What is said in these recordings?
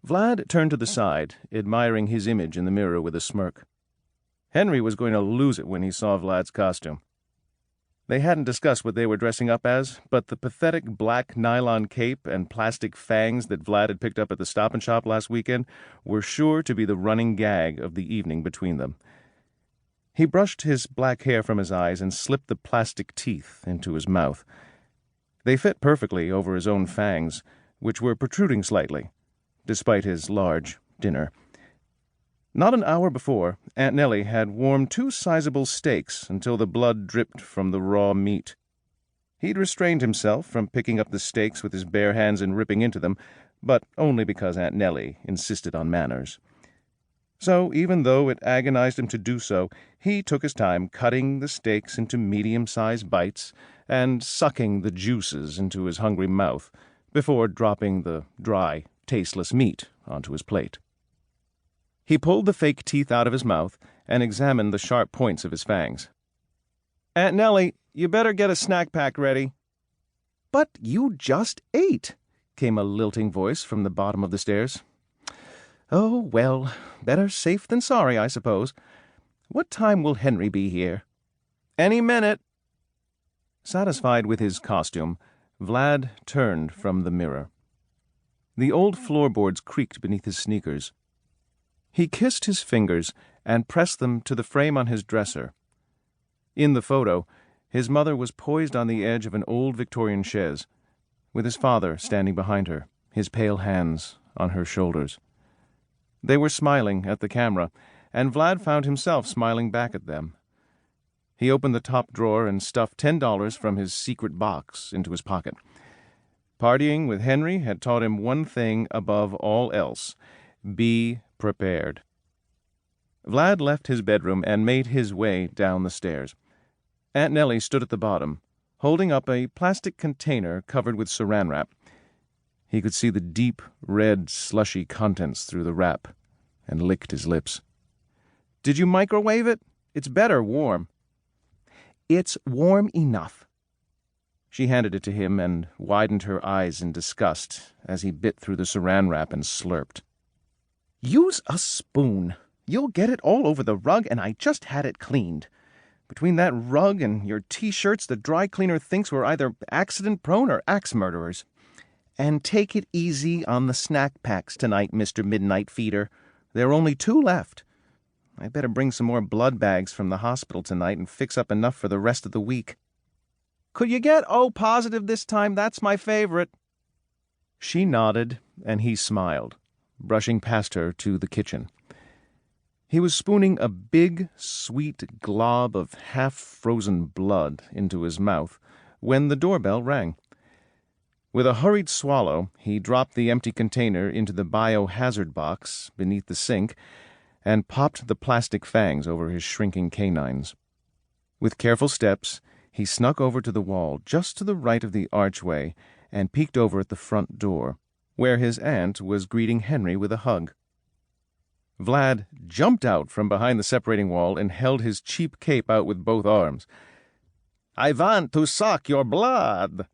Vlad turned to the side, admiring his image in the mirror with a smirk. Henry was going to lose it when he saw Vlad's costume. They hadn't discussed what they were dressing up as, but the pathetic black nylon cape and plastic fangs that Vlad had picked up at the Stop and Shop last weekend were sure to be the running gag of the evening between them. He brushed his black hair from his eyes and slipped the plastic teeth into his mouth. They fit perfectly over his own fangs, which were protruding slightly, despite his large dinner. Not an hour before, Aunt Nellie had warmed 2 sizable steaks until the blood dripped from the raw meat. He'd restrained himself from picking up the steaks with his bare hands and ripping into them, but only because Aunt Nellie insisted on manners. So, even though it agonized him to do so, he took his time cutting the steaks into medium-sized bites and sucking the juices into his hungry mouth before dropping the dry, tasteless meat onto his plate. He pulled the fake teeth out of his mouth and examined the sharp points of his fangs. "Aunt Nellie, you better get a snack pack ready." "But you just ate," came a lilting voice from the bottom of the stairs. "Oh, well, better safe than sorry, I suppose. What time will Henry be here?" "Any minute." Satisfied with his costume, Vlad turned from the mirror. The old floorboards creaked beneath his sneakers. He kissed his fingers and pressed them to the frame on his dresser. In the photo, his mother was poised on the edge of an old Victorian chaise, with his father standing behind her, his pale hands on her shoulders. They were smiling at the camera, and Vlad found himself smiling back at them. He opened the top drawer and stuffed $10 from his secret box into his pocket. Partying with Henry had taught him one thing above all else: be prepared. Vlad left his bedroom and made his way down the stairs. Aunt Nellie stood at the bottom, holding up a plastic container covered with saran wrap. He could see the deep, red, slushy contents through the wrap, and licked his lips. "Did you microwave it? It's better warm." "It's warm enough." She handed it to him and widened her eyes in disgust as he bit through the saran wrap and slurped. "Use a spoon. You'll get it all over the rug, and I just had it cleaned. Between that rug and your T-shirts, the dry cleaner thinks we're either accident-prone or axe murderers. And take it easy on the snack packs tonight, Mr. Midnight Feeder. There are only 2 left. I'd better bring some more blood bags from the hospital tonight and fix up enough for the rest of the week." "Could you get O positive this time? That's my favorite." She nodded, and he smiled, brushing past her to the kitchen. He was spooning a big, sweet glob of half-frozen blood into his mouth when the doorbell rang. With a hurried swallow, he dropped the empty container into the biohazard box beneath the sink and popped the plastic fangs over his shrinking canines. With careful steps, he snuck over to the wall just to the right of the archway and peeked over at the front door, where his aunt was greeting Henry with a hug. Vlad jumped out from behind the separating wall and held his cheap cape out with both arms. "I want to suck your blood!"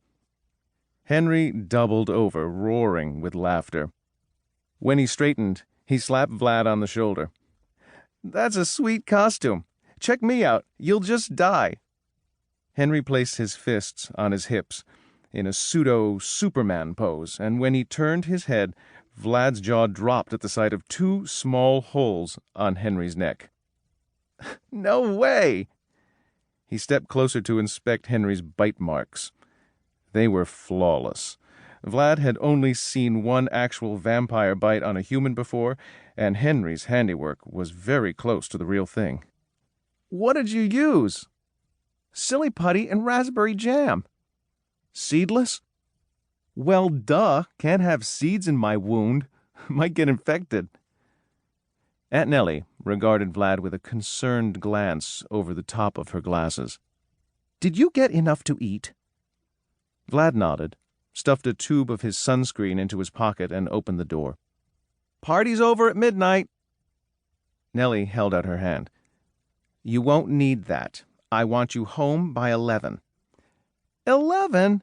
Henry doubled over, roaring with laughter. When he straightened, he slapped Vlad on the shoulder. "That's a sweet costume. Check me out. You'll just die." Henry placed his fists on his hips in a pseudo-Superman pose, and when he turned his head, Vlad's jaw dropped at the sight of 2 small holes on Henry's neck. "No way!" He stepped closer to inspect Henry's bite marks. They were flawless. Vlad had only seen one actual vampire bite on a human before, and Henry's handiwork was very close to the real thing. "What did you use?" "Silly putty and raspberry jam." "Seedless?" "Well, duh. Can't have seeds in my wound. Might get infected." Aunt Nellie regarded Vlad with a concerned glance over the top of her glasses. "Did you get enough to eat?" Vlad nodded, stuffed a tube of his sunscreen into his pocket, and opened the door. "Party's over at midnight." Nellie held out her hand. "You won't need that. I want you home by 11. 11?